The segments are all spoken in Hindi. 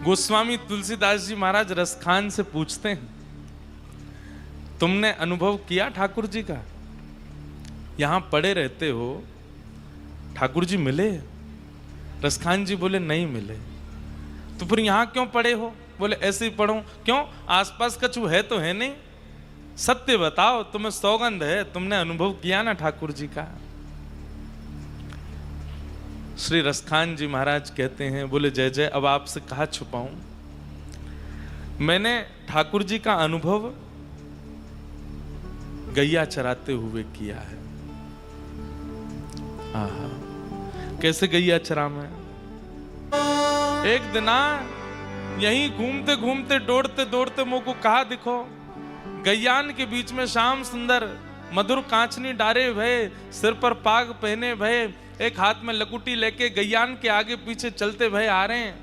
गोस्वामी तुलसीदास जी महाराज रसखान से पूछते हैं, तुमने अनुभव किया ठाकुर जी का? यहां पड़े रहते हो, ठाकुर जी मिले? रसखान जी बोले नहीं मिले। तो फिर यहां क्यों पड़े हो? बोले ऐसे ही पढ़ो। क्यों? आसपास कछु है तो है नहीं? सत्य बताओ, तुम्हें सौगंध है, तुमने अनुभव किया ना ठाकुर जी का? श्री रसखान जी महाराज कहते हैं, बोले जय जय, अब आपसे कहा छुपाऊं? मैंने ठाकुर जी का अनुभव गैया चराते हुए किया है। आहा, कैसे गैया चरा मैं? एक दिन यहीं घूमते घूमते दौड़ते दौड़ते मुझको कहा दिखो, गैयान के बीच में श्याम सुंदर मधुर कांचनी डारे भये, सिर पर पाग पहने भये, एक हाथ में लकुटी लेके गैयान के आगे पीछे चलते भये आ रहे हैं।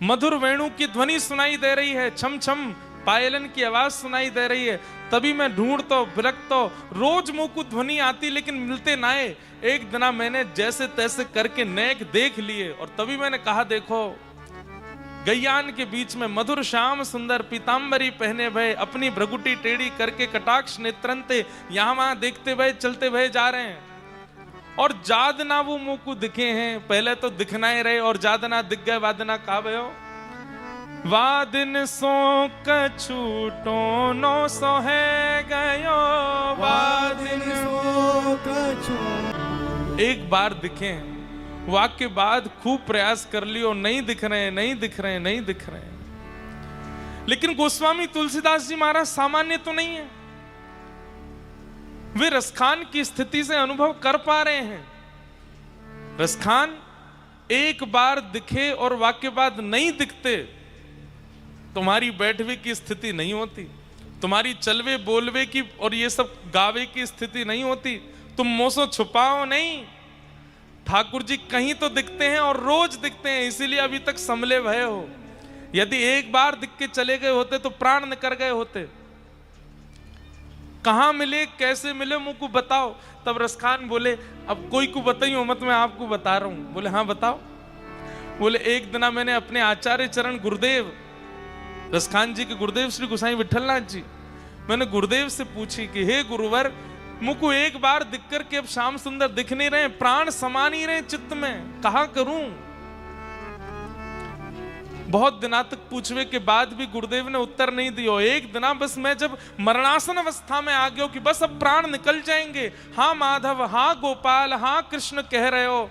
मधुर वेणु की ध्वनि सुनाई दे रही है, छम छम पायलन की आवाज सुनाई दे रही है। तभी मैं ढूंढता बिरकता, रोज मुंह को ध्वनि आती लेकिन मिलते नाए। एक दिन मैंने जैसे तैसे करके नेक देख लिए और तभी मैंने कहा देखो, गैयान के बीच में मधुर श्याम सुंदर पीतांबरी पहने भये, अपनी भ्रगुटी टेढ़ी करके कटाक्ष नेत्रंते यहां वहां देखते भये चलते भये जा रहे हैं। और जादना वो मुंह को दिखे हैं, पहले तो दिखना ही रहे और जादना दिख गए, वादना कहा भयो, वादिन सो कछूटो नो सो है गयो, वादिन सो कछूटो। एक बार दिखे, वाक्य बाद खूब प्रयास कर लियो, नहीं दिख रहे, नहीं दिख रहे, नहीं दिख रहे। लेकिन गोस्वामी तुलसीदास जी महाराज सामान्य तो नहीं है, वे रसखान की स्थिति से अनुभव कर पा रहे हैं। रसखान एक बार दिखे और वाक्य बाद नहीं दिखते, तुम्हारी बैठवे की स्थिति नहीं होती, तुम्हारी चलवे बोलवे की और ये सब गावे की स्थिति नहीं होती। तुम मोसो छुपाओ नहीं, ठाकुर जी कहीं तो दिखते हैं और रोज दिखते हैं, इसीलिए अभी तक संभले भये हो। यदि एक बार दिख के चले गए होते तो प्राण निकल गए होते। कहां मिले, कैसे मिले, मुझको बताओ। तब रसखान बोले, अब कोई को बताइयो मत, मैं आपको बता रहा हूं। बोले हाँ बताओ। बोले एक दिन मैंने अपने आचार्य चरण गुरुदेव, रसखान जी के गुरुदेव श्री गोसाई विठलनाथ जी, मैंने गुरुदेव से पूछी कि हे गुरुवर, मुझको एक बार दिख कर के अब श्याम सुंदर दिख नहीं रहे, प्राण समा नहीं रहे चित्त में, कहा करूं? बहुत दिना तक पूछवे के बाद भी गुरुदेव ने उत्तर नहीं दिया। एक दिन बस मैं जब मरणासन अवस्था में आ गया कि बस अब प्राण निकल जाएंगे, हाँ माधव, हाँ गोपाल, हाँ कृष्ण कह रहे हो,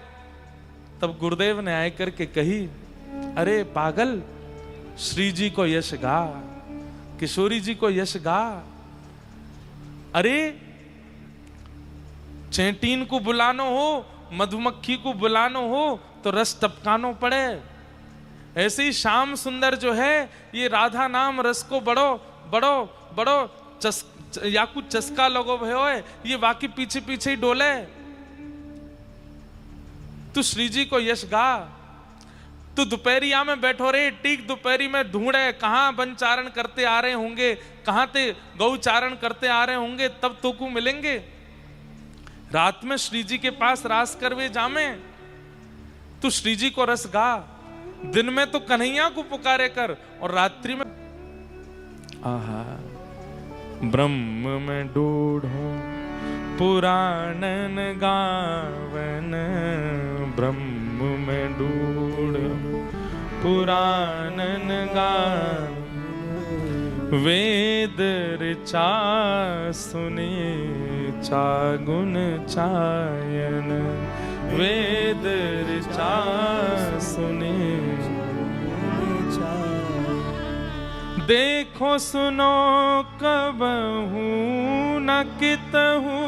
तब गुरुदेव ने आए करके कही, अरे पागल, श्री जी को यश गा, किशोरी जी को यश गा। अरे चैटीन को बुलानो हो, मधुमक्खी को बुलानो हो तो रस टपकानो पड़े। ऐसे ही श्याम सुंदर जो है, ये राधा नाम रस को बड़ो बड़ो बड़ो या कुछ चस्का लगो भयो है, ये वाकई पीछे पीछे ही डोले। तू श्री जी को यश गा। तू दोपहरिया में बैठो रे, ठीक दोपहरी में ढूंढे कहां वन चारण करते आ रहे होंगे, कहां ते गौ चारण करते आ रहे होंगे, तब तो को मिलेंगे। रात में श्री जी के पास रास करवे जामे, तू श्री जी को रस गा। दिन में तो कन्हैया को पुकारे कर और रात्रि में आहा, ब्रह्म में ढूंढो पुराणन गावन, ब्रह्म में ढूंढो पुराणन गावन, वेद ऋचा सुने चागुन चायन, वेद ऋचा सुने। देखो सुनो कबहू न कितहू,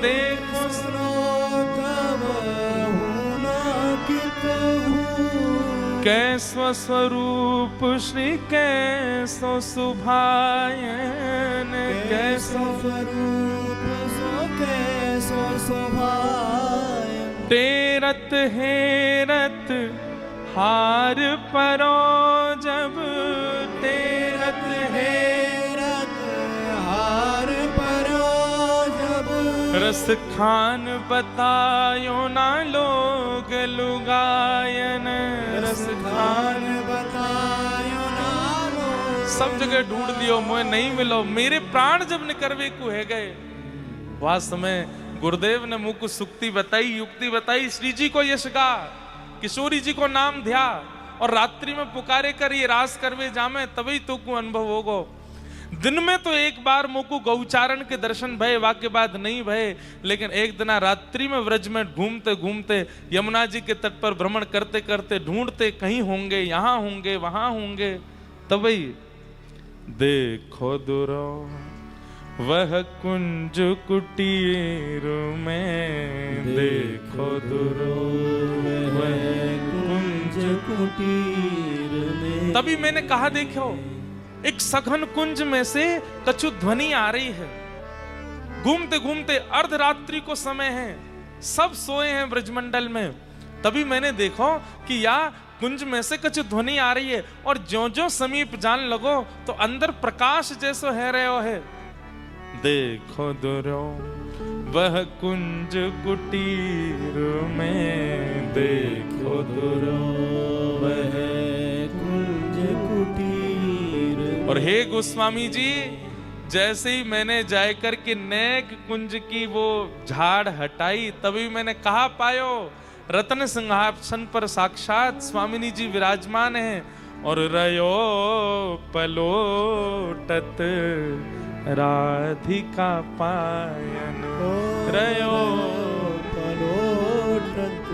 देखो सुनो कबहू न कितहू, कैसो स्वरूप श्री कैसो सुभायन, कैसो स्वरूप कैसो सुभायन, तेरत हेरत हार परो जब, तेरत हेरत हार परो जब, रस खान बतायो ना लोग लुगायन, जस खान बतायो नामो, सब जगह ढूंढ लियो मोए नहीं मिलो, मेरे प्राण जब निकरवे को है गए। वह समय गुरुदेव ने मुझको सुक्ति बताई, युक्ति बताई, श्री जी को यश गा, किशोरी जी को नाम ध्या, और रात्रि में पुकारे कर ये रास करवे जामे, तभी तो को अनुभव होगो। दिन में तो एक बार मुझको गौचारण के दर्शन भय, वाक्य बाद नहीं भय, लेकिन एक दिन रात्रि में व्रज में घूमते घूमते यमुना जी के तट पर भ्रमण करते करते ढूंढते, कहीं होंगे, यहाँ होंगे, वहां होंगे, तभी देखो दुरो वह कुंज कुटीर में, देखो दुरो वह कुंज कुटीर में। तभी मैंने कहा देखो, एक सघन कुंज में से कछु ध्वनि आ रही है। घूमते घूमते अर्धरात्रि को समय है, सब सोए हैं ब्रजमंडल में। तभी मैंने देखो कि या कुंज में से कछु ध्वनि आ रही है, और ज्यों ज्यों समीप जान लगो तो अंदर प्रकाश जैसो है रहो है। देखो दुरो वह कुंज कुटीर में, देखो दुरो वह कुंज कुटीर। और हे गोस्वामी जी, जैसे ही मैंने जाकर के नेक कुंज की वो झाड़ हटाई, तभी मैंने कहा पायो रत्न सिंहासन पर साक्षात स्वामिनी जी विराजमान हैं, और रयो पलोटत राधिका पायन, रयो पलोटत।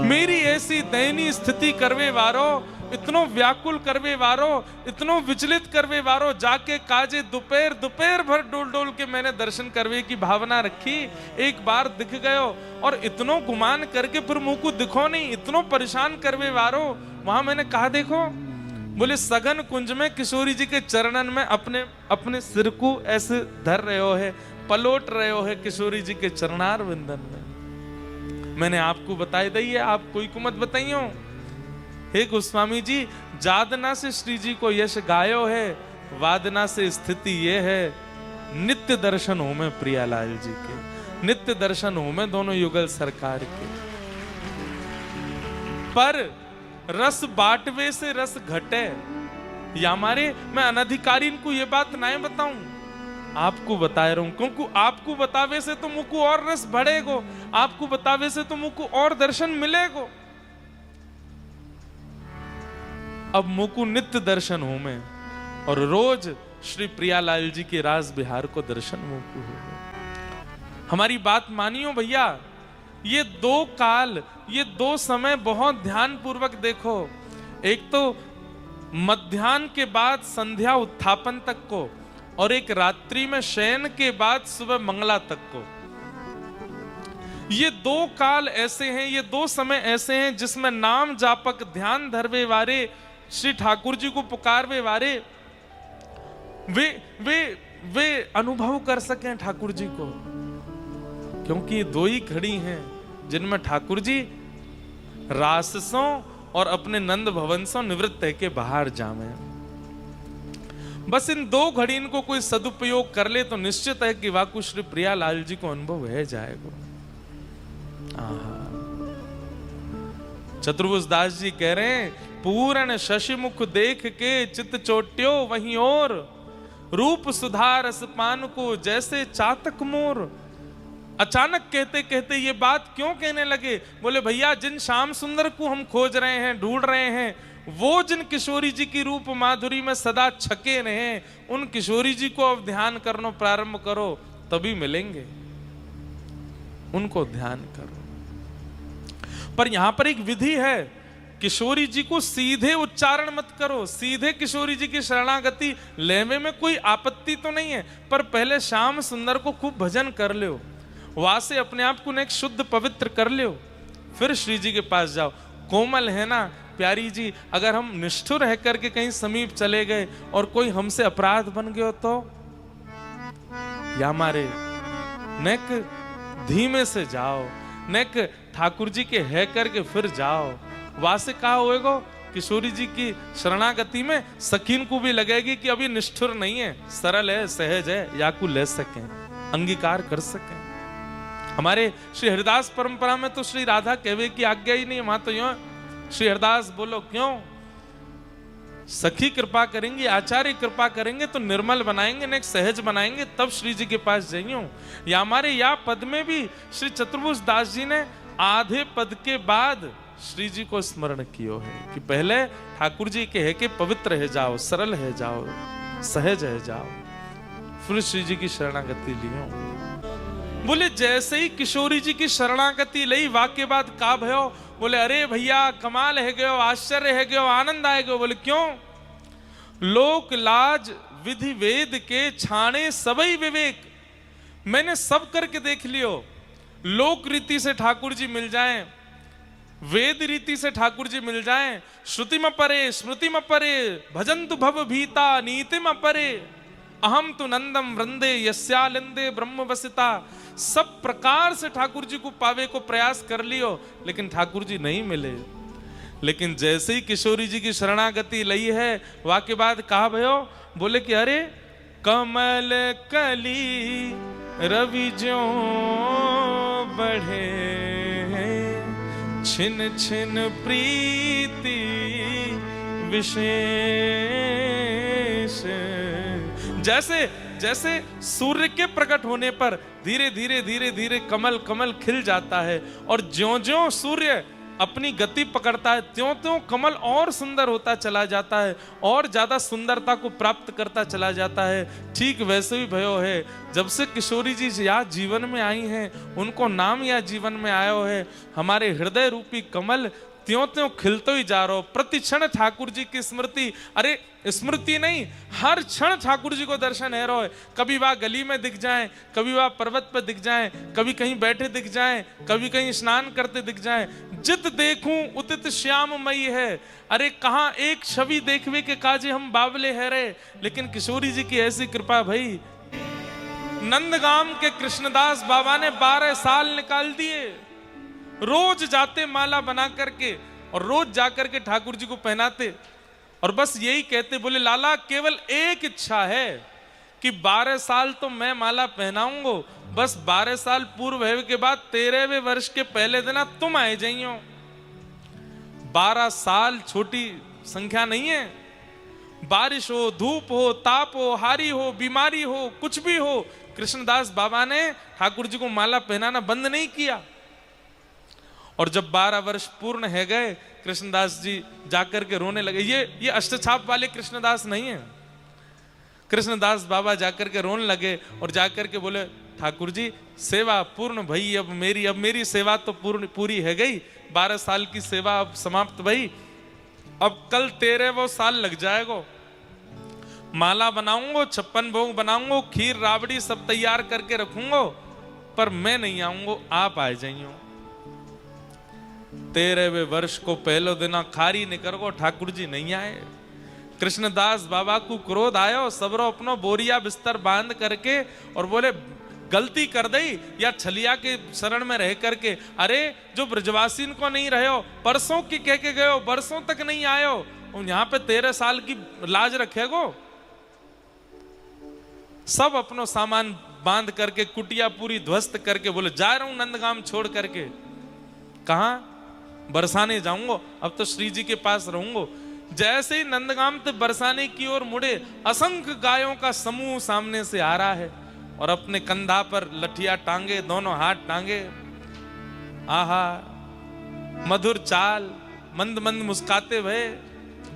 मेरी ऐसी दयनीय स्थिति करवे वारो, इतनो व्याकुल करवे वारो, इतनो विचलित करवे वारो, जाके काजे दोपहर दोपहर भर डोल डोल के मैंने दर्शन करवे की भावना रखी। एक बार दिख गयो और इतनो गुमान करके फिर मुंह को दिखो नहीं, इतनो परेशान करवे वारो। वहां मैंने कहा देखो, बोले सघन कुंज में किशोरी जी के चरणन में अपने अपने सिर को ऐसे धर रहे हो है, पलोट रहे हो है किशोरी जी के चरणार विंदन में। मैंने आपको बताई दी है, आप कोई को मत बताइयो। हे गोस्वामी जी, जादना से श्री जी को यश गायो है, वादना से स्थिति ये है, नित्य दर्शन हो में प्रियालाल जी के, नित्य दर्शन हो में दोनों युगल सरकार के। पर रस बांटवे से रस घटे, या हमारे मैं अनधिकारी को ये बात नहीं बताऊं, आपको बता रहा हूं, क्योंकि आपको बतावे से तो मुझको और रस बढ़ेगो, आपको बतावे से तो मुझको और दर्शन मिलेगो। अब मुझको नित्य दर्शन हो में, और रोज श्री प्रियालाल जी के राज बिहार को दर्शन मुझको हो। हमारी बात मानियो भैया, ये दो काल, ये दो समय बहुत ध्यान पूर्वक देखो। एक तो मध्याह्न के बाद संध्या उत्थापन तक को, और एक रात्रि में शयन के बाद सुबह मंगला तक को। ये दो काल ऐसे हैं, ये दो समय ऐसे हैं जिसमें नाम जापक ध्यान धरवे वारे, श्री ठाकुर जी को पुकारवे वारे वे अनुभव कर सकें ठाकुर जी को, क्योंकि ये दो ही घड़ी हैं जिनमें ठाकुर जी राससों और अपने नंद भवन से निवृत्त है के बाहर जावे। बस इन दो घड़ी को कोई सदुपयोग कर ले तो निश्चित है कि वाकु श्री प्रियालाल जी को अनुभव है जाएगा। चतुर्भुज दास जी कह रहे हैं, पूर्ण शशि मुख देख के चित चोट्यो वहीं और, रूप सुधार रस पान को जैसे चातक मोर। अचानक कहते कहते ये बात क्यों कहने लगे? बोले भैया, जिन श्याम सुंदर को हम खोज रहे हैं, ढूंढ रहे हैं, वो जिन किशोरी जी की रूप माधुरी में सदा छके रहे, उन किशोरी जी को अब ध्यान करना प्रारंभ करो, तभी मिलेंगे। उनको ध्यान करो। पर यहां पर एक विधि है, किशोरी जी को सीधे उच्चारण मत करो, सीधे किशोरी जी की शरणागति लेने में कोई आपत्ति तो नहीं है, पर पहले श्याम सुंदर को खूब भजन कर लो, वहां से अपने आप को एक शुद्ध पवित्र कर लो, फिर श्री जी के पास जाओ। कोमल है ना प्यारी जी, अगर हम निष्ठुर रह करके कहीं समीप चले गए और कोई हमसे अपराध बन गया तो, या हमारे नेक धीमे से जाओ, नेक ठाकुर जी के है करके फिर जाओ। वहां से कहा होएगा, किशोरी जी की शरणागति में सकीन को भी लगेगी कि अभी निष्ठुर नहीं है, सरल है, सहज है, या को ले सकें, अंगीकार कर सकें। हमारे श्री हरिदास परंपरा में तो श्री राधा कहवे की आज्ञा ही नहीं, वहां तो यूं श्री हरदास बोलो क्यों? सखी कृपा करेंगी, आचार्य कृपा करेंगे तो निर्मल बनाएंगे, नेक सहज बनाएंगे, तब श्री जी के पास जाइयो। या हमारे या पद में भी श्री चतुर्भुज दास जी ने आधे पद के बाद श्री जी को स्मरण कियो है कि पहले ठाकुर जी के है कि पवित्र है जाओ, सरल है जाओ, सहज है जाओ, फिर श्री जी की शरणागति लियो। बोले जैसे ही किशोरी जी की शरणागति लई, वाक्य बाद का भयो? बोले अरे भैया कमाल है गयो, आश्चर्य है गयो, आनंद आए गयो। बोले क्यों? लोक लाज विधि वेद के छाणे सबई विवेक। मैंने सब करके देख लियो। लोक रीति से ठाकुर जी मिल जाएं, वेद रीति से ठाकुर जी मिल जाएं, श्रुति में परे स्मृति में परे, भजन्तु भव भीता नीति में परे, अहम तु नंदम वृंदे यस्यालिंदे ब्रह्म वसिता। सब प्रकार से ठाकुर जी को पावे को प्रयास कर लियो, लेकिन ठाकुर जी नहीं मिले। लेकिन जैसे ही किशोरी जी की शरणागति लई है, वाक्य बाद कहा भयो? बोले कि अरे कमल कली रवि ज्यों बढ़े, छिन छिन प्रीति विशेष। जैसे जैसे सूर्य के प्रकट होने पर धीरे धीरे धीरे धीरे कमल कमल खिल जाता है, और ज्यों-ज्यों सूर्य अपनी गति पकड़ता है त्यों-त्यों कमल और सुंदर होता चला जाता है, और ज्यादा सुंदरता को प्राप्त करता चला जाता है। ठीक वैसे ही भयो है, जब से किशोरी जी या जीवन में आई हैं, उनको नाम या जीवन में आयो है, हमारे हृदय रूपी कमल त्यों त्यों खिलते ही जा रहा हो। प्रति क्षण ठाकुर जी की स्मृति, अरे स्मृति नहीं, हर क्षण ठाकुर जी को दर्शन है रहा है। कभी वह गली में दिख जाएं, कभी वह पर्वत पर दिख जाएं, कभी कहीं बैठे दिख जाएं, कभी कहीं स्नान करते दिख जाएं। जित देखूं उतित श्याममयी है। अरे कहाँ एक छवि देखवे के काजे हम बावले है रे, लेकिन किशोरी जी की ऐसी कृपा भाई। नंदगाम के कृष्णदास बाबा ने 12 साल निकाल दिए, रोज जाते माला बना करके और रोज जाकर के ठाकुर जी को पहनाते, और बस यही कहते, बोले लाला केवल एक इच्छा है कि 12 साल तो मैं माला पहनाऊंगा, बस 12 साल पूर्व है के बाद 13वें वर्ष के पहले दिन तुम आए जाइयो। 12 साल छोटी संख्या नहीं है। बारिश हो, धूप हो, ताप हो, हारी हो, बीमारी हो, कुछ भी हो, कृष्णदास बाबा ने ठाकुर जी को माला पहनाना बंद नहीं किया। और जब 12 वर्ष पूर्ण है गए, कृष्णदास जी जाकर के रोने लगे। ये अष्टछाप वाले कृष्णदास नहीं है। कृष्णदास बाबा जाकर के रोने लगे और जाकर के बोले, ठाकुर जी सेवा पूर्ण भई, अब मेरी सेवा तो पूरी है गई। 12 साल की सेवा अब समाप्त भई, अब कल 13वां साल लग जाएगा। माला बनाऊंगा, 56 भोग बनाऊंगा, खीर राबड़ी सब तैयार करके रखूंगा, पर मैं नहीं आऊंगा, आप आ जाइयो। 13वें वर्ष को पहलो दिन खारी निकल ठाकुर जी नहीं आए। कृष्णदास बाबा को क्रोध आयो, सबरो अपनो बोरिया बिस्तर बांध करके और बोले गलती कर दई या छलिया के शरण में रह करके, अरे जो ब्रजवासीन को नहीं रहे हो, परसों की कह के गए हो, बरसों तक नहीं आयो, यहाँ पे 13 साल की लाज रखेगो। सब अपनो सामान बांध करके कुटिया पूरी ध्वस्त करके बोले जा रहा हूं नंदगाम छोड़ करके। कहा? बरसाने जाऊंगा, अब तो श्री जी के पास रहूंगा। जैसे ही नंदगाम से बरसाने की ओर मुड़े, असंख्य गायों का समूह सामने से आ रहा है और अपने कंधा पर लठिया टांगे, दोनों हाथ टांगे। आहा मधुर चाल, मंद मंद मुस्काते हुए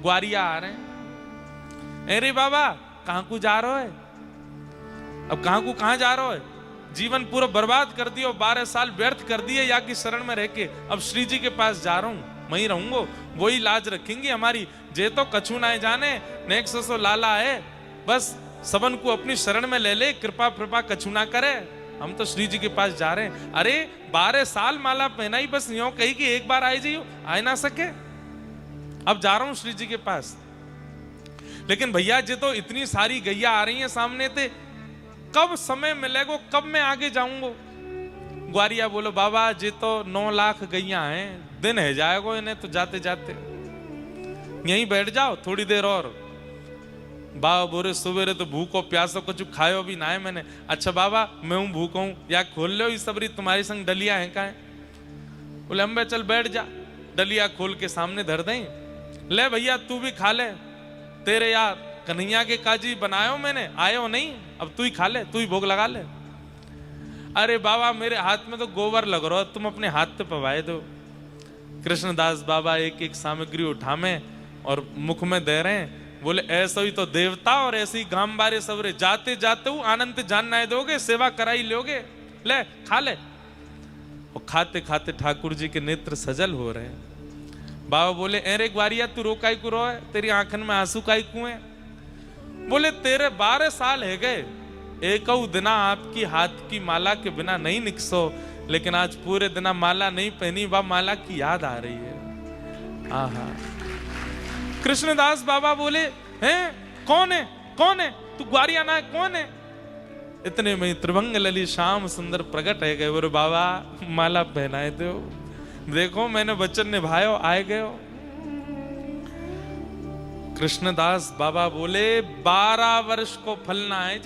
ग्वारिया आ रहे हैं। अरे बाबा कहां को जा रहे हो? अब कहां जा रहे हो? जीवन पूरा बर्बाद कर दिया, 12 साल व्यर्थ कर दिए या की शरण में रह के, अब श्री जी के पास जा रहा हूं, वहीं रहूंगा, वही लाज रखेंगे हमारी। जे तो कछु ना जाने, नेक सो लाला है, बस सबन को अपनी शरण में ले ले, कृपा कृपा कछु ना करे, हम तो श्री जी के पास जा रहे हैं। अरे 12 साल माला पहनाई, बस यूं कही कि एक बार आए जाइयो, आए ना सके, अब जा रहा हूं श्री जी के पास। लेकिन भैया जी तो इतनी सारी गैया आ रही हैं सामने थे, कब समय मिलेगा, कब मैं आगे जाऊंगा? ग्वारिया बोलो बाबा जी तो 9 लाख गैया हैं, दिन है जाएगा इन्हें तो जाते जाते, यहीं बैठ जाओ थोड़ी देर और। बाबा बोरे सुबेरे तो भूखो प्यासो कुछ खायो भी ना है मैंने। अच्छा बाबा मैं हूं भूखो हूं, या खोल लो सबरी तुम्हारी संग डलिया है का है? बोले अम्बे चल बैठ जा। डलिया खोल के सामने धर दें, ले भैया तू भी खा ले, तेरे यार कन्हैया के काजी बनायो मैंने, आयो नहीं, अब तू ही खा ले, तू ही भोग लगा ले। अरे बाबा मेरे हाथ में तो गोबर लग रहा है, तुम अपने हाथ पे पवाए दो। कृष्णदास बाबा एक एक सामग्री उठा में और मुख में दे रहे हैं, बोले ऐसा ही तो देवता और ऐसे ही गांव बारे सबरे, जाते जाते हूँ आनंद जानना दोगे, सेवा कराई लोगे, ले खा ले। और खाते खाते ठाकुर जी के नेत्र सजल हो रहे हैं। बाबा बोले अरे ग्वारिया तू रोकाई को रो है, तेरी आंखन में आंसू काई कुएं? बोले तेरे 12 साल है गए, एक दिना आपकी हाथ की माला के बिना नहीं निकसो, लेकिन आज पूरे दिना माला नहीं पहनी, बा माला की याद आ रही है। आहा। कृष्णदास बाबा बोले हैं कौन है, कौन है तू, ग्वारिया ना है, कौन है? इतने में त्रिभंग लली श्याम सुंदर प्रकट है गए, बोले बाबा माला पहनाए दो, देखो मैंने वचन निभायो, आए गए हो। कृष्णदास बाबा बोले 12 वर्ष को फलना है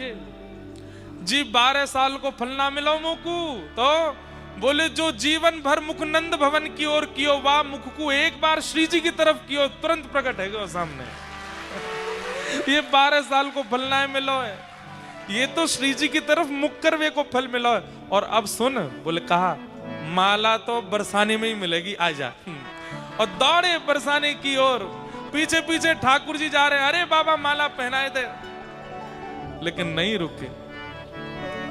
जी 12 साल को फलना मिलो मुकु, तो बोले जो जीवन भर मुख नंद भवन की ओर कियो, वाह मुख को एक बार श्री जी की तरफ कियो, तुरंत प्रकट है सामने। ये 12 साल को फलना है मिलो है, ये तो श्री जी की तरफ मुख कर वे को फल मिलो है। और अब सुन, बोले कहा माला तो बरसाने में ही मिलेगी, आजा। और दौड़े बरसाने की ओर, पीछे पीछे ठाकुर जी जा रहे, अरे बाबा माला पहनाए थे, लेकिन नहीं रुके,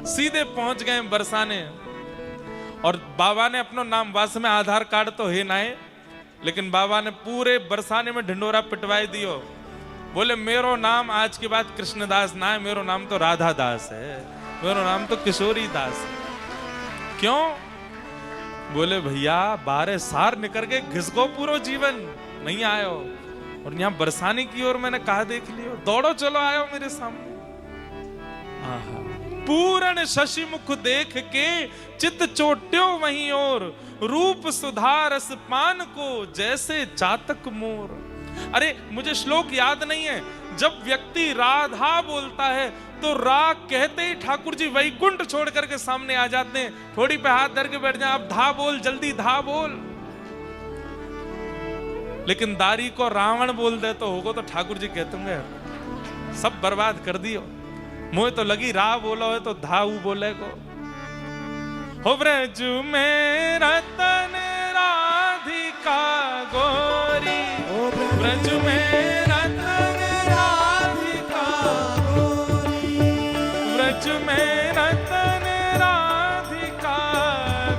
सीधे पहुंच गए बरसाने। और बाबा ने अपना नाम, वास में आधार कार्ड तो है ना है, लेकिन बाबा ने पूरे बरसाने में ढिंडोरा पिटवाई दियो। बोले मेरो नाम आज के बाद कृष्णदास ना है, मेरो नाम तो राधा दास है, मेरो नाम तो किशोरी दास है। क्यों? बोले भैया 12 साल निकल के घिसको पूरा जीवन नहीं आयो, और यहाँ बरसाने की ओर मैंने कहा देख लियो, दौड़ो चलो आयो मेरे सामने। आहा। पूर्ण शशि मुख देख के चित चोट्यो वहीं और, रूप सुधारस पान को जैसे चातक मोर। अरे मुझे श्लोक याद नहीं है, जब व्यक्ति राधा बोलता है तो राग कहते ही ठाकुर जी वैकुंठ छोड़ करके सामने आ जाते हैं, थोड़ी पे हाथ धर के बैठ जाए, अब धा बोल, जल्दी धा बोल। लेकिन दारी को रावण बोल दे तो होगा, तो ठाकुर जी कहते होंगे सब बर्बाद कर दियो, मुझे तो लगी रा बोलो है तो धाऊ बोले को। हो ब्रज में रतन राधिका गोरी, ब्रज में रतन राधिका गोरी, ब्रज में रतन राधिका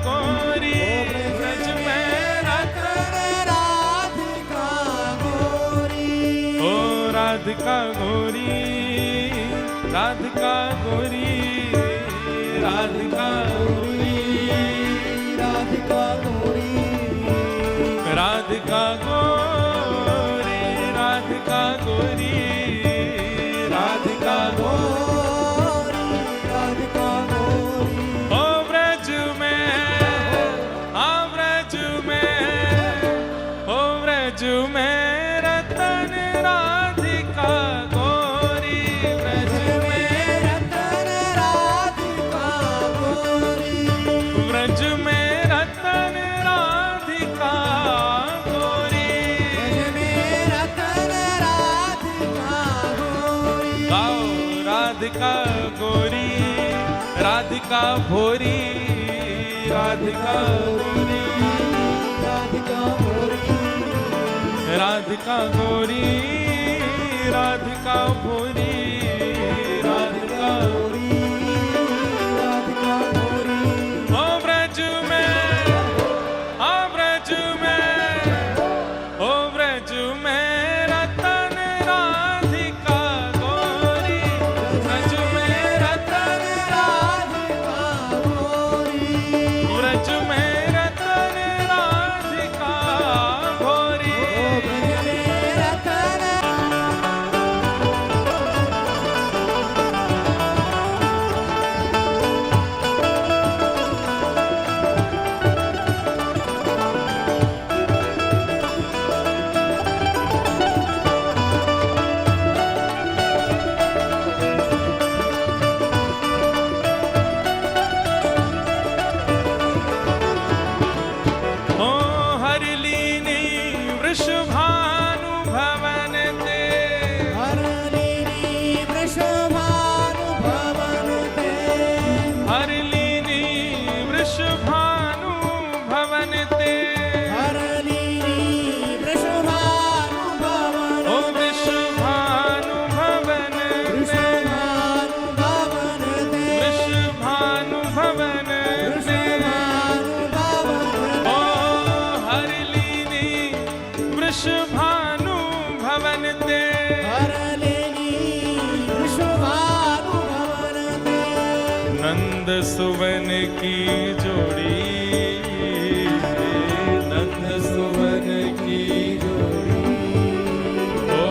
गोरी, ब्रज में रतन राधिका गोरी, ओ राधिका गोरी, राधिका गोरी, राधिका गोरी, राधिका गोरी, राधिका गोरी, राधिका गोरी, राधिका गोरी, राधिका गोरी। ओ ब्रज में, आ ब्रज में, ओ ब्रज में रतन राधिका गोरी, ब्रज में रतन राधिका गोरी, ब्रज में रतन राधिका गोरी, ब्रज में रतन राधिका गोरी। गाओ राधिका गोरी, राधिका भोरी, राधिका गोरी, राधिका भोरी, राधिका गोरी, राधिका भोरी, राधिका गोरी, राधिका भोरी। ओ ब्रज में, आ ब्रज में, ओ ब्रज में रतन राधिका गोरी, ब्रज में रतन राधिका गोरी, ब्रज में रतन राधिका गोरी, ब्रज में रतन। भानु भवन ते हर लेनी वृषभानु भवन ते नंद सुवन की जोड़ी, नंद सुवन की जोड़ी, ओ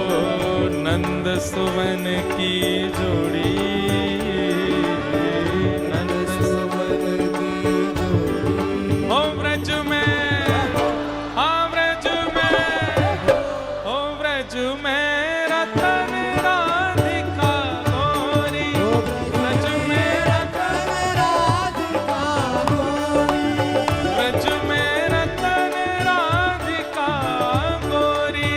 नंद सुवन की जोड़ी, नंद सुवन की जोड़ी। ओ व्रज में, हाँ व्रज में, ओ व्रज में रतन राधिका गोरी, व्रज में रतन राधिका गोरी, व्रज में रतन राधिका गोरी,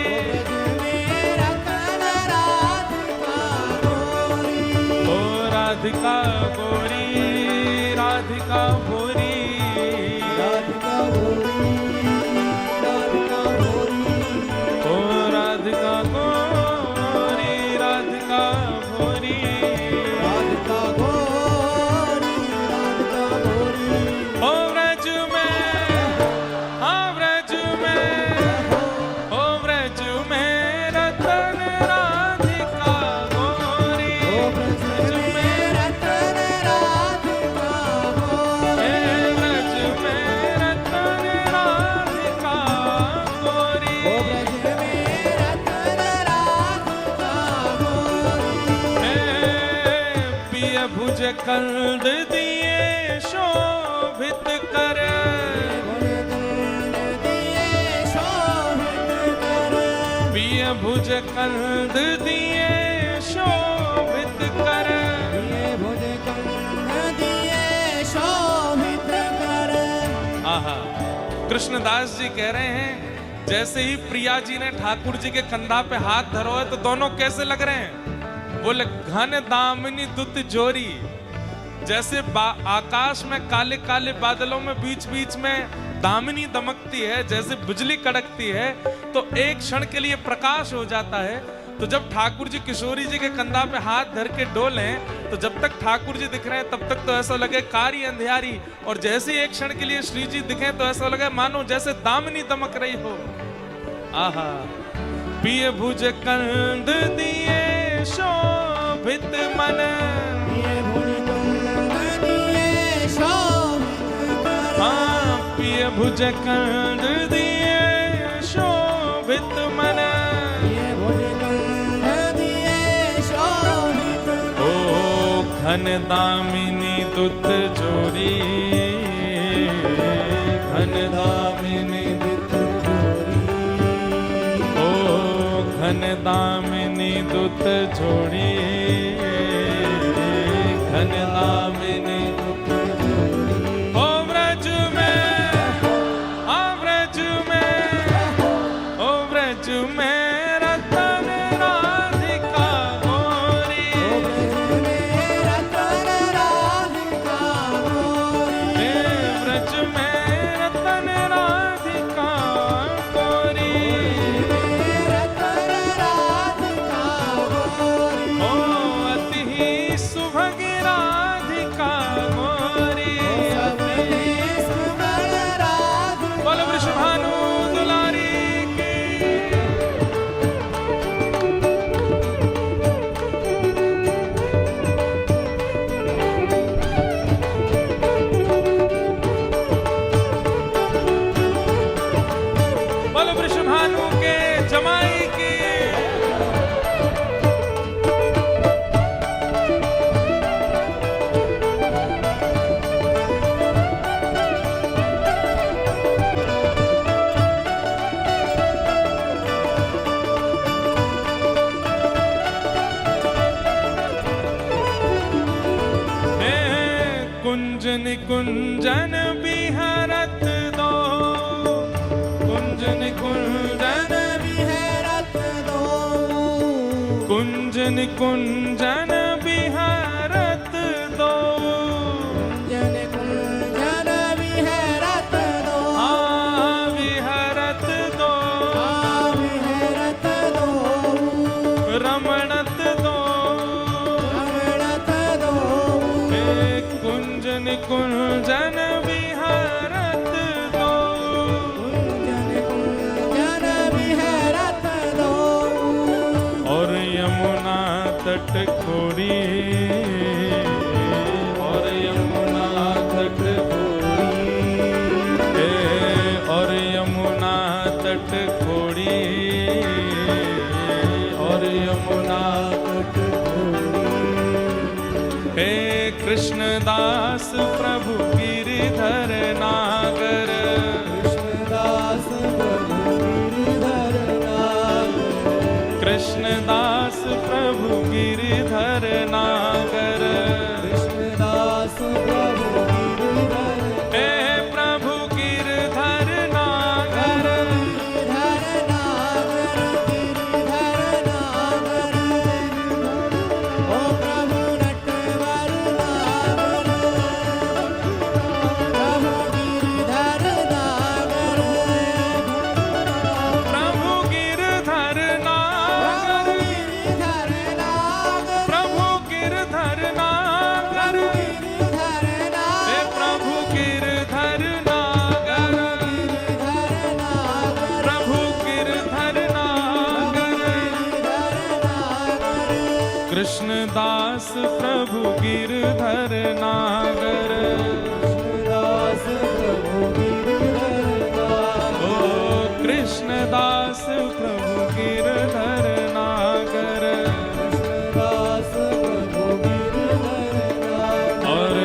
रतन राधिका गोरी, ओ राधिका गोरी, राधिका गोरी, राधिका गोरी, राधिका गोरी, ओ राधिका गोरी, राधिका गोरी, राधिका गोरी, राधिका गोरी, ओ व्रज में, हाँ व्रज में, ओ व्रज में रतन राधिका गोरी, व्रज में रतन राधिका गोरी, हे व्रज में रतन राधिका गोरी, ओ ब्रज में रतन राधिका गोरी, हे पिय भुज कंद दिए शोभित कर, दिए शोभित कर, पिय भुज कंद दिए शोभित कर, दिए भुज कंध दिए शोभित कर, आहा। कृष्णदास जी कह रहे हैं जैसे ही प्रिया जी ने ठाकुर जी के कंधा पे हाथ धरो है तो दोनों कैसे लग रहे हैं? बोले घन दामिनी दुत जोरी, जैसे आकाश में काले काले बादलों में बीच बीच में दामिनी दमकती है, जैसे बिजली कड़कती है तो एक क्षण के लिए प्रकाश हो जाता है। तो जब ठाकुर जी किशोरी जी के कंधा पे हाथ धर के डोले तो जब तक ठाकुर जी दिख रहे हैं तब तक तो ऐसा लगे कारी अंधियारी, और जैसे ही एक क्षण के लिए श्री जी दिखे तो ऐसा लगे मानो जैसे दामिनी दमक रही हो। आहा। पिय भुज कंद दिए शोभित मन, दिए भुज कंध दिए शोभित कर, हाँ पिय भुज कंद दिए शोभित मन, दिए भुज कंध दिए शोभित कर, ओ घन दामिनी दुत जोरी, घन दामिनी दुत जोरी, ओ घन दामिनी दुत जोड़ी, घन दामिनी दुत जोड़ी। ओ व्रज में, आ व्रज में, ओ व्रज में रतन राधिका गोरी, रतन राधिका गोरी, हे व्रज में रतन राधिका गोरी, रतन राधिका गोरी, ओ अति ही सुभग राधिका गोरी, सुबह राधिका बोल वृषभानु दुलारी की। बोल वृषभानु के जमाई की। हे कुंजन कुंजन बिहरत दो, कुंजन कुंजन विहरत दो, कुंजन कुंजन बिहरत दो, जन कुंजन विहरत दो, विहरत दो, विहरत दो, रमणत दो, रमणत दो, हे कुंजन कुंजन बिहरत दो, जन कुंजन विहरत तट खोरी और यमुना तट और यमुना तट खोरी और यमुना तट हे कृष्णदास प्रभु गिरिधर नागर कृष्णदास प्रभु गिरिधर नागर कृष्णदास प्रभु गिरिधर नागर कृष्णदास प्रभु गिरिधर हे प्रभु गिरधर नागर गिरिधर नागर गिरिधर नागर ओ प्रभु नटवर नागर प्रभु गिरिधर नागर प्रभु गिरधर नागर गिरिधर नागर प्रभु गिरधर नागर गिरिधर हे प्रभु गिरधर नागर नागर प्रभु गिरधर नागर कृष्णदास प्रभु गिरधर नागर दास प्रभु गिरिधर नागर ओ कृष्णदास प्रभु गिरधर नागर दास प्रभु गिरिधर नागर और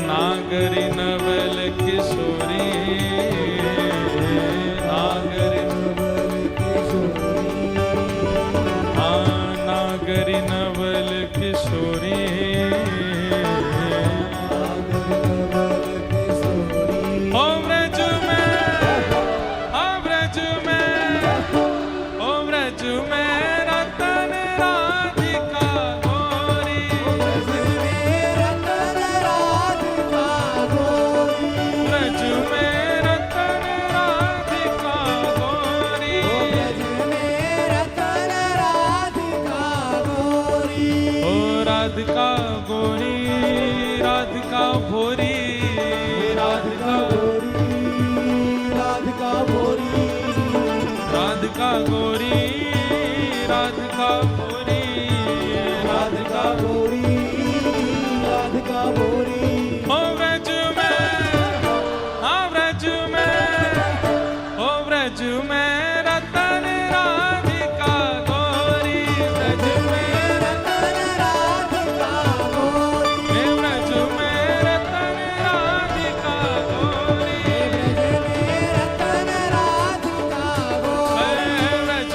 नागरी नवल किशोरी नागरी हाँ नागरी नवल किशोरी ओ व्रज में ओ व्रज में ओ व्रज में रतन राधिका गोरी रतन राधिका गोरी व्रज में रतन राधिका गोरी रतन राधिका गोरी ओ राधिका गोरी राधिका भोरी राधिका राधिका गोरी राधिका गोरी राधिका भोरी राधिका गोरी राधिका गोरी ओ व्रज में हाँ व्रज में ओ व्रज में रतन राधिका गोरी व्रज में रतन राधिका गोरी हे व्रज में रतन राधिका गोरी रतन राधिका गोरी हे व्रज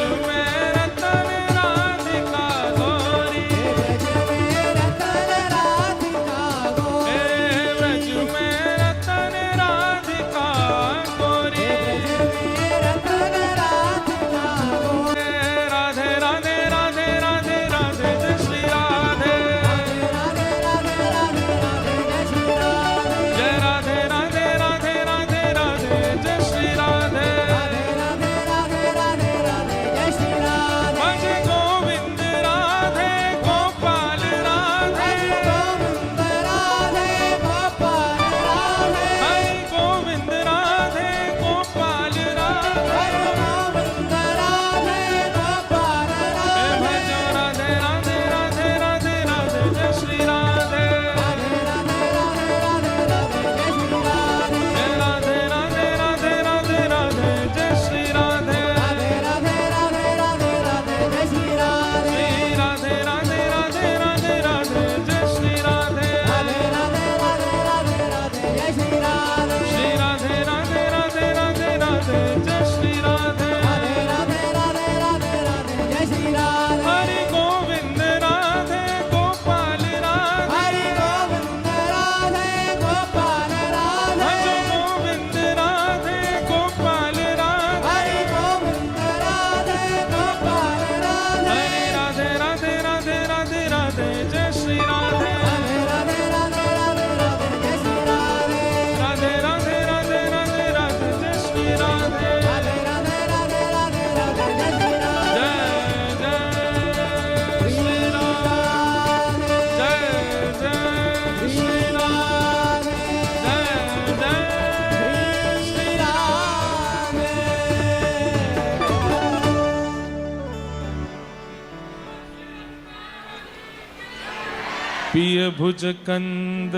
पिय भुज कंद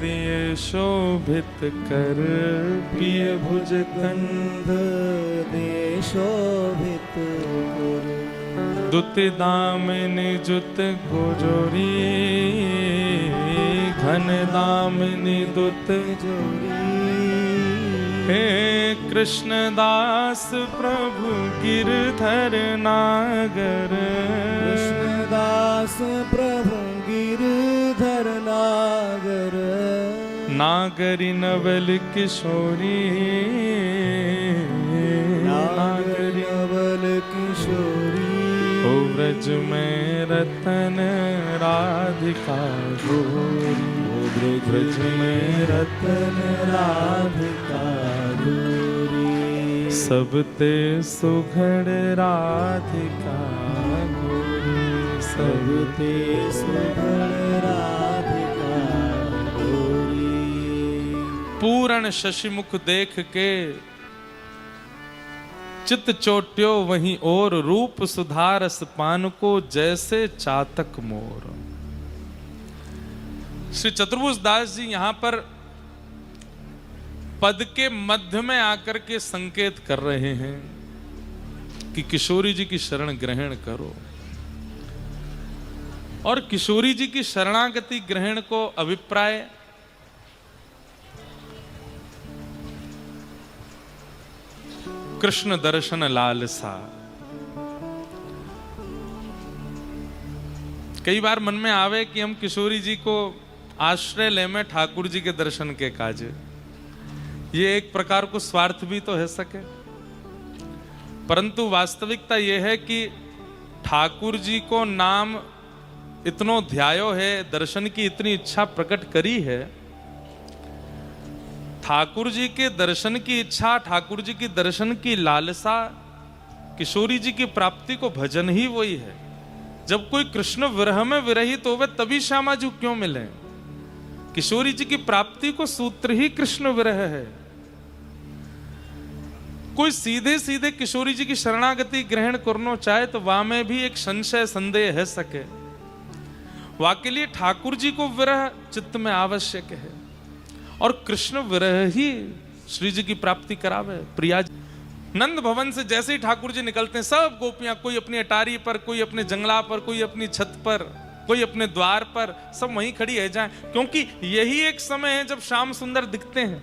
दिए शोभित कर, पिय भुज कंद दे शोभित कर। दुति दामिनी जुत गोजोरी, घन दामिनी दुत जोरी। हे कृष्णदास प्रभु गिरधर नागर, कृष्णदास प्रभु गिरधर नागर। नागरी नवल किशोरी, नागरी नवल किशोरी। ओ ब्रज में रतन राधिका गोरी, ओ ब्रज में रतन राधिका गोरी। सब ते सुघड़ राधिका गोरी, सब ते सुघड़ राधिका गोरी। पूर्ण शशिमुख देख के चित चोट्यो वहीं और, रूप सुधारस पान को जैसे चातक मोर। श्री चतुर्भुज दास जी यहां पर पद के मध्य में आकर के संकेत कर रहे हैं कि किशोरी जी की शरण ग्रहण करो। और किशोरी जी की शरणागति ग्रहण को अभिप्राय कृष्ण दर्शन लालसा। कई बार मन में आवे कि हम किशोरी जी को आश्रय ले में ठाकुर जी के दर्शन के काज। ये एक प्रकार को स्वार्थ भी तो है सके, परंतु वास्तविकता यह है कि ठाकुर जी को नाम इतनो ध्यायो है, दर्शन की इतनी इच्छा प्रकट करी है। ठाकुर जी के दर्शन की इच्छा, ठाकुर जी की दर्शन की लालसा, किशोरी जी की प्राप्ति को भजन ही वही है। जब कोई कृष्ण विरह में विरहित होवे तभी श्यामा जी क्यों मिले? किशोरी जी की प्राप्ति को सूत्र ही कृष्ण विरह है। कोई सीधे सीधे किशोरी जी की शरणागति ग्रहण करना चाहे तो वहां में भी एक संशय संदेह है सके। वहां के लिए ठाकुर जी को विरह चित्त में आवश्यक है और कृष्ण विरह ही श्री जी की प्राप्ति करावे। प्रिया नंद भवन से जैसे ही ठाकुर जी निकलते हैं, सब गोपियां, कोई अपनी अटारी पर, कोई अपने जंगला पर, कोई अपनी छत पर, कोई अपने द्वार पर, सब वहीं खड़ी है जाए, क्योंकि यही एक समय है जब श्याम सुंदर दिखते हैं।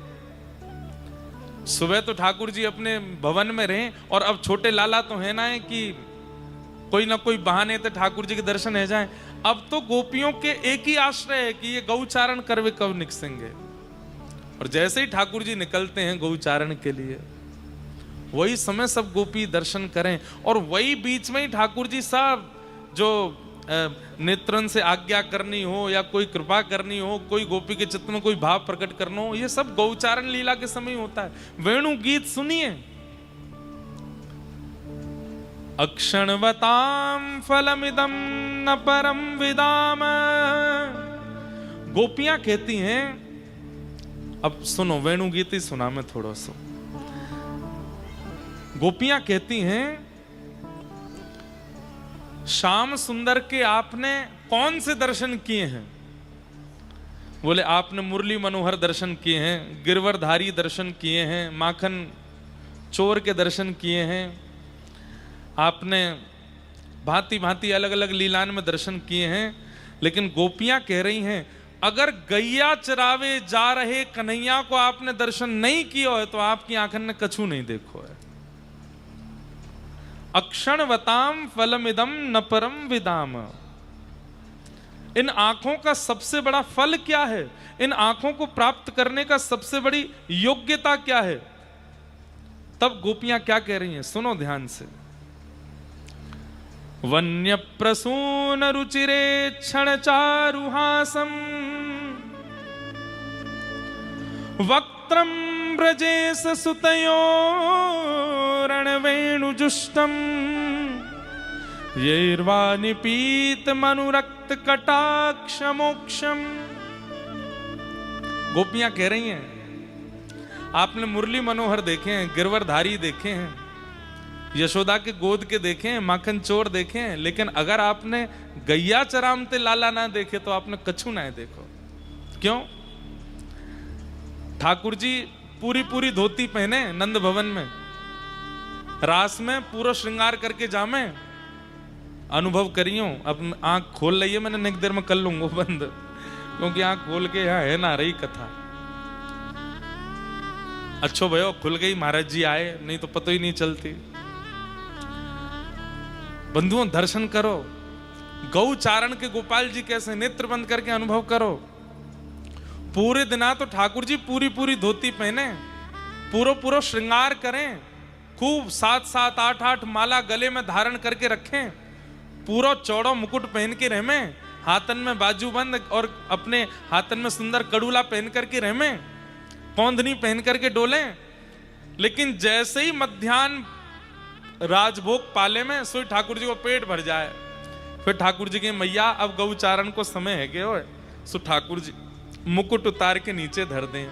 सुबह तो ठाकुर जी अपने भवन में रहे और अब छोटे लाला तो है ना कि कोई ना कोई बहाने तो ठाकुर जी के दर्शन है जाए। अब तो गोपियों के एक ही आश्रय है कि ये गौचारण करवे कब निकसेंगे। और जैसे ही ठाकुर जी निकलते हैं गौचारण के लिए, वही समय सब गोपी दर्शन करें। और वही बीच में ही ठाकुर जी सब जो नेत्रन से आज्ञा करनी हो या कोई कृपा करनी हो, कोई गोपी के चित्त में कोई भाव प्रकट करना हो, ये सब गौचारण लीला के समय होता है। वेणु गीत सुनिए। अक्षणवताम फलमिदम न परम विदाम। गोपियां कहती हैं, अब सुनो वेणु गीत ही सुना मैं थोड़ा सा। गोपियां कहती हैं, श्याम सुंदर के आपने कौन से दर्शन किए हैं? बोले आपने मुरली मनोहर दर्शन किए हैं, गिरवरधारी दर्शन किए हैं, माखन चोर के दर्शन किए हैं, आपने भांति भांति अलग अलग लीलान में दर्शन किए हैं। लेकिन गोपियां कह रही हैं, अगर गैया चरावे जा रहे कन्हैया को आपने दर्शन नहीं किया है तो आपकी आंखन ने कछु नहीं देखो है। अक्षणवताम फलमिदम न परम विदाम। इन आंखों का सबसे बड़ा फल क्या है? इन आंखों को प्राप्त करने का सबसे बड़ी योग्यता क्या है? तब गोपियां क्या कह रही हैं, सुनो ध्यान से। वन्य प्रसून रुचिरे क्षण चारुहासम वक्त्रम ब्रजेश सुतयो रणवेणुजुष्टम यैर्वानिपीत मनुरक्त कटाक्ष मोक्षम। गोपियां कह रही हैं, आपने मुरली मनोहर देखे हैं, गिरवरधारी देखे हैं, यशोदा के गोद के देखें, माखन चोर देखें, लेकिन अगर आपने गैया चरामते लाला ना देखे तो आपने कछु ना देखो। क्यों? ठाकुर जी पूरी पूरी धोती पहने नंद भवन में, रास में पूरा श्रृंगार करके जामे। अनुभव करियो, अब आंख खोल रही है, मैंने एक देर में कर लूंगा बंद, क्योंकि आंख खोल के यहाँ है ना रही कथा। अच्छो भयो खुल गई, महाराज जी आए, नहीं तो पता ही नहीं चलती। बंधुओं दर्शन करो, गौ चारण के गोपाल जी कैसे, नेत्र बंद करके अनुभव करो। पूरे दिना तो ठाकुर जी पूरी पूरी धोती पहने, पूरा पूरा श्रृंगार करें, खूब 7-7 8-8 माला गले में धारण करके रखें, पूरा चौड़ा मुकुट पहन के रहमे, हाथन में बाजूबंद और अपने हाथन में सुंदर कड़ूला पहन करके रहमे, कौंधनी पहन करके डोले। लेकिन जैसे ही मध्यान्ह राजभोग पाले में सोई ठाकुर जी को पेट भर जाए, फिर ठाकुर जी के मैया अब गौचारण को समय है गए, सो ठाकुर जी मुकुट उतार के नीचे धर दें,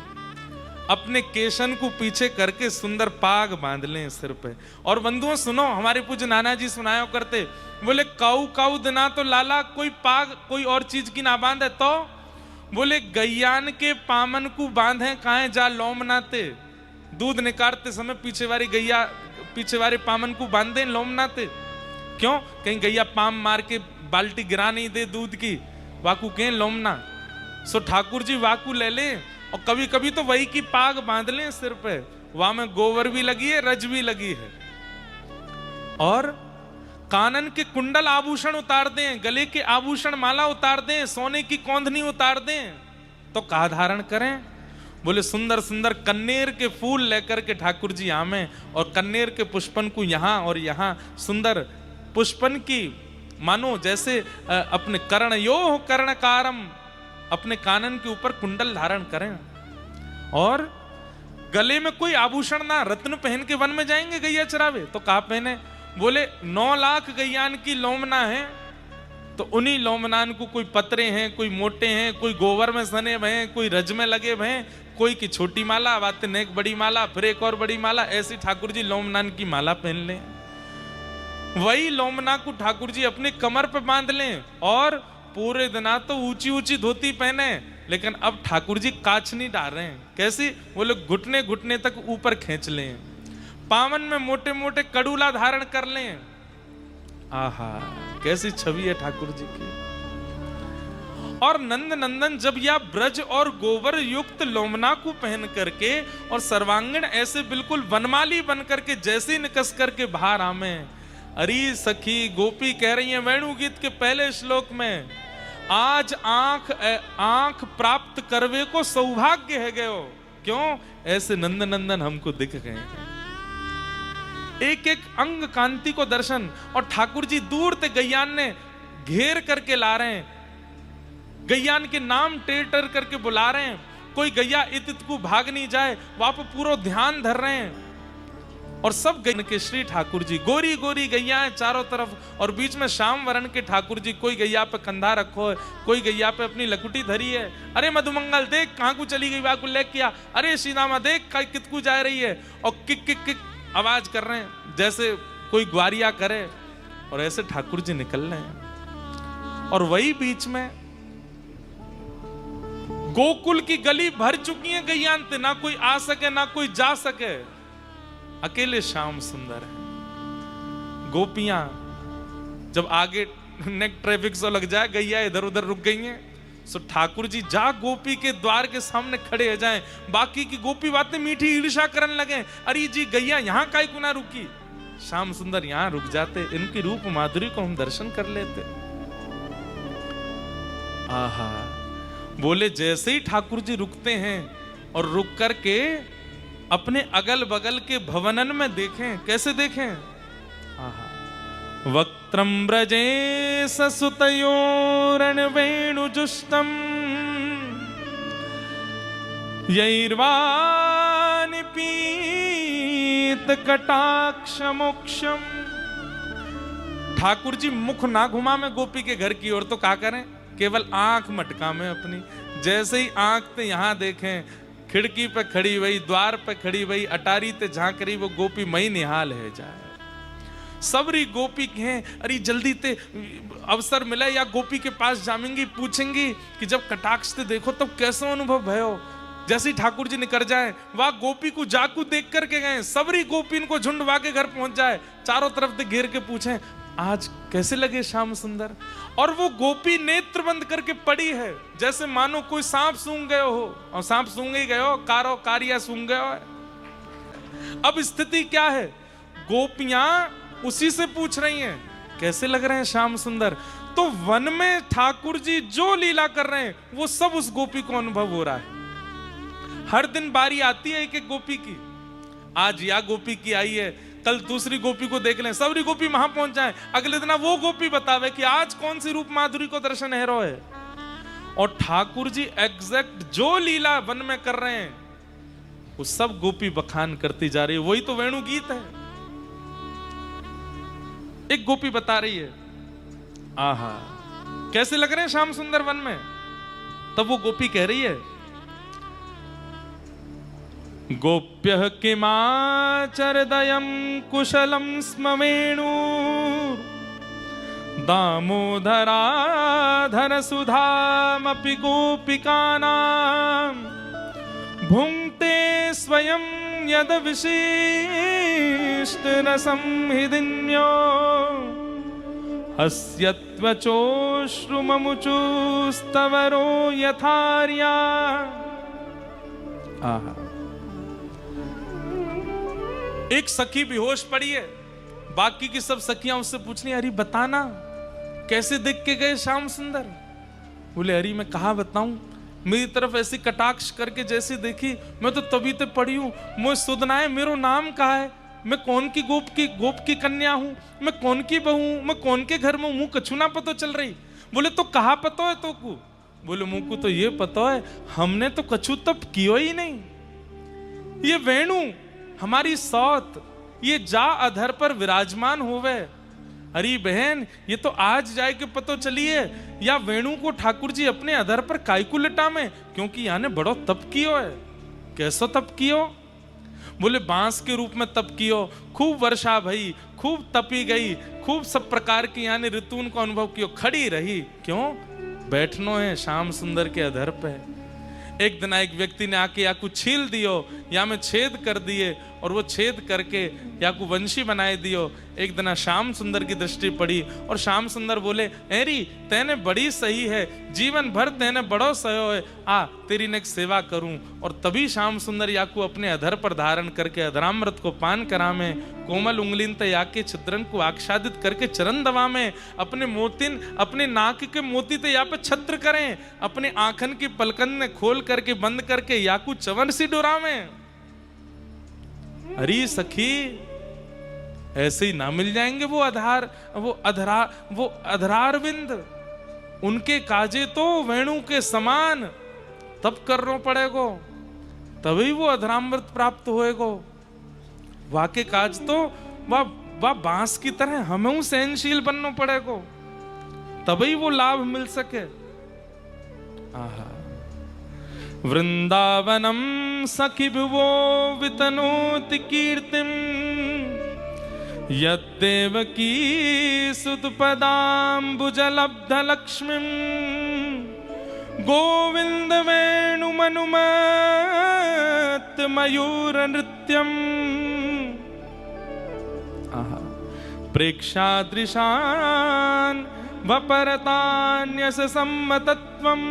अपने केशन को पीछे करके सुंदर पाग बांध लें सिर पे। और बंधुओं सुनो, हमारे पूज्य नाना जी सुनाया करते, बोले काऊ काऊ दिना तो लाला कोई पाग कोई और चीज की ना बांधे, तो बोले गैयान के पामन को बांधे काहे जा लोम नाते, दूध निकालते समय पीछे वाली गैया पीछे वाले पामन को बांधे लोम नाते। क्यों? कहीं गैया पाम मार के बाल्टी गिरा नहीं दे दूध की, वाकू कहें लोमना। सो ठाकुर जी वाकू ले ले, और कभी कभी तो वही की पाग बांध लें सिर पे, वहां में गोबर भी लगी है, रज भी लगी है, और कानन के कुंडल आभूषण उतार दें, गले के आभूषण माला उतार दें, सोने की कौंधनी उतार दें, तो कहा धारण करें? बोले सुंदर सुंदर कन्नेर के फूल लेकर के ठाकुर जी आमे, और कन्नेर के पुष्पन को यहाँ और यहाँ सुंदर पुष्पन की मानो जैसे अपने कर्णयोः कर्णकारम, अपने कानन के ऊपर कुंडल धारण करें, और गले में कोई आभूषण ना, रत्न पहन के वन में जाएंगे गैया चरावे तो कहा पहने? बोले 9 लाख गैयान की लोमना है, तो उन्हीं लोमनान को कोई पतरे हैं, कोई मोटे हैं, कोई गोबर में सने हुए हैं, कोई रज में लगे हुए हैं, कोई की छोटी माला, बातें नेक बड़ी माला, फिर एक और बड़ी माला, ऐसी ठाकुर जी लोमनान की माला पहन लें। वही लोमना को ठाकुर जी अपने कमर पे बांध लें, और पूरे दिना तो ऊंची ऊंची धोती पहने, लेकिन अब ठाकुर जी काछ नहीं डाल रहे हैं। कैसी? बोले घुटने घुटने तक ऊपर खींच लें, पावन में मोटे मोटे कड़ूला धारण कर लें। आहा, कैसी छवि है ठाकुर जी की। और नंद नंदन जब यह ब्रज और गोबर युक्त लोमना को पहन करके और सर्वांगीण ऐसे बिल्कुल वनमाली बन करके जैसे निकस करके बाहर आमे, अरे सखी गोपी कह रही है वेणु गीत के पहले श्लोक में, आज आंख प्राप्त करवे को सौभाग्य है गयो। क्यों? ऐसे नंद नंदन हमको दिख गए हैं, एक एक अंग कांति को दर्शन। और ठाकुर जी दूर से गैयान ने घेर करके ला रहे हैं, गैयान के नाम टेर टर करके बुला रहे हैं, कोई गैया इत को भाग नहीं जाए, वहां पर पूरा ध्यान धर रहे हैं। और सब गैया के श्री ठाकुर जी, गोरी गोरी गैया है चारों तरफ, और बीच में श्याम वरण के ठाकुर जी, कोई गैया पे कंधा रखो है, कोई गैया पे अपनी लकुटी धरी है। अरे मधुमंगल देख कहां को चली गई, वाकु ले किया, अरे सीनामा देख कितकू जा रही है, और किक किक किक आवाज कर रहे हैं जैसे कोई ग्वारिया करे, और ऐसे ठाकुर जी निकल रहे हैं। और वही बीच में गोकुल की गली भर चुकी है गैयान, ना कोई आ सके ना कोई जा सके, अकेले श्याम सुंदर है। गोपियां जब आगे नेक ट्रैफिक से लग जाए, गैया इधर उधर रुक गई हैं, सो ठाकुर जी जा गोपी के द्वार के सामने खड़े हो जाएं, बाकी की गोपी बातें मीठी ईर्षा करने लगे, अरे जी गैया यहाँ काहे को ना रुकी, श्याम सुंदर यहाँ रुक जाते, इनकी रूप माधुरी को हम दर्शन कर लेते। आहा, बोले जैसे ही ठाकुर जी रुकते हैं और रुक करके अपने अगल बगल के भवनन में देखें, कैसे देखें? आहा, वक्त्रम ब्रजे ससुतयोरण वेणुजुष्टम यैर्वानि पीत कटाक्ष मोक्षम। ठाकुर जी मुख ना घुमा में गोपी के घर की ओर, तो क्या करें? केवल आंख मटका में अपनी, जैसे ही आंख ते यहां देखें, खिड़की पे खड़ी हुई, द्वार पे खड़ी हुई, अटारी ते झांक रही वो गोपी मई निहाल है जाए। सबरी गोपी हैं अरे जल्दी ते अवसर मिला या गोपी के पास जामेंगी, पूछेंगी कि जब कटाक्ष ते देखो तब कैसा अनुभव भयो। जैसे ही ठाकुर जी निकल जाए वह गोपी को जाकू देख करके गए, सबरी गोपी इनको झुंडवा के घर पहुंच जाए, चारों तरफ से घेर के पूछें आज कैसे लगे श्याम सुंदर। और वो गोपी नेत्र बंद करके पड़ी है जैसे मानो कोई सांप सूंघ गए हो, और सांप सूंघ ही गए हो, कारो कारिया सूंघ गए हो। अब स्थिति क्या है, गोपियां उसी से पूछ रही हैं कैसे लग रहे हैं श्याम सुंदर। तो वन में ठाकुर जी जो लीला कर रहे हैं वो सब उस गोपी को अनुभव हो रहा है। हर दिन बारी आती है एक एक गोपी की, आज या गोपी की आई है, कल दूसरी गोपी को देख लें, सबरी गोपी वहां पहुंच जाए, अगले दिन वो गोपी बतावे कि आज कौन सी रूप माधुरी को दर्शन है रो है। और ठाकुर जी एग्जैक्ट जो लीला वन में कर रहे हैं वो सब गोपी बखान करती जा रही है। वही तो वेणु गीत है। एक गोपी बता रही है आहा कैसे लग रहे हैं श्याम सुंदर वन में। तब वो गोपी कह रही है गोप्यः किमाचरदयं कुशलं स्म वेणु दामोदराधर सुधामपि गोपिकानां भुङ्क्ते स्वयं यद विशिष्ट रसं हृदिन्यो हस्यत्वचोश्रुममुचुस्तवरो यथार्या। आहा एक सखी बेहोश पड़ी है, बाकी की सब सखियां उससे पूछनी अरे बताना कैसे देख के गए श्याम सुंदर। बोले अरे मैं कहा बताऊं, मेरी तरफ ऐसी कटाक्ष करके जैसी देखी मैं तो तभी तो पड़ी हूं, मुझे सुधना है मेरो नाम कहा है, मैं कौन की गोप की कन्या हूं, मैं कौन की बहू हूं, मैं कौन के घर में मुंह कछु ना पतो चल रही। बोले तो कहा पतो है तो को। बोले मुंह को तो ये पता है हमने तो कछु तब कियो ही नहीं। ये वेणु हमारी सौत ये जा अधर पर विराजमान होवे। अरे बहन ये तो आज जाए के पतो चलिए या वेणु को ठाकुर जी अपने अधर पर कायकु लिटा में, क्योंकि याने बड़ो तप कियो है। कैसो तप कियो। बोले बांस के रूप में तप कियो, खूब वर्षा भई, खूब तपी गई, खूब सब प्रकार की यानी ऋतुन को अनुभव कियो, खड़ी रही। क्यों बैठनो है श्याम सुंदर के अधर पे। एक दिन एक व्यक्ति ने आके या कुछ छील दियो या में छेद कर दिए और वो छेद करके या को वंशी बनाए दियो। एक दिन श्याम सुंदर की दृष्टि पड़ी और श्याम सुंदर बोले एरी तेने बड़ी सही है, जीवन भर तेने बड़ो सयो है, आ तेरी ने सेवा करूं। और तभी श्याम सुंदर याकू अपने अधर पर धारण करके अधरामृत को पान करा में, कोमल उंगलीन ते याके छिद्रन को आच्छादित करके चरण दवा में, अपने मोतिन अपने नाक के मोती ते या पे छत्र करें, अपने आंखन की पलकन ने खोल करके बंद करके याकू चवन सी डोरा में। अरे सखी ऐसे ही ना मिल जाएंगे वो अधरारविंद, उनके काजे तो वेणु के समान तब करना पड़ेगो, तभी वो अधरामृत प्राप्त होएगो। वाके काज तो वह बांस की तरह हमें सहनशील बनना पड़ेगो, तभी वो लाभ मिल सके। आहा वृंदावनम सखी भुवो वितनोति कीर्तिम यद्देवकी सुतपदाम्बुजलब्ध लक्ष्मीं गोविंद वेणुमनुमत मयूर नृत्यम प्रेक्षादृशान वपरतान्यस सम्मतत्वम्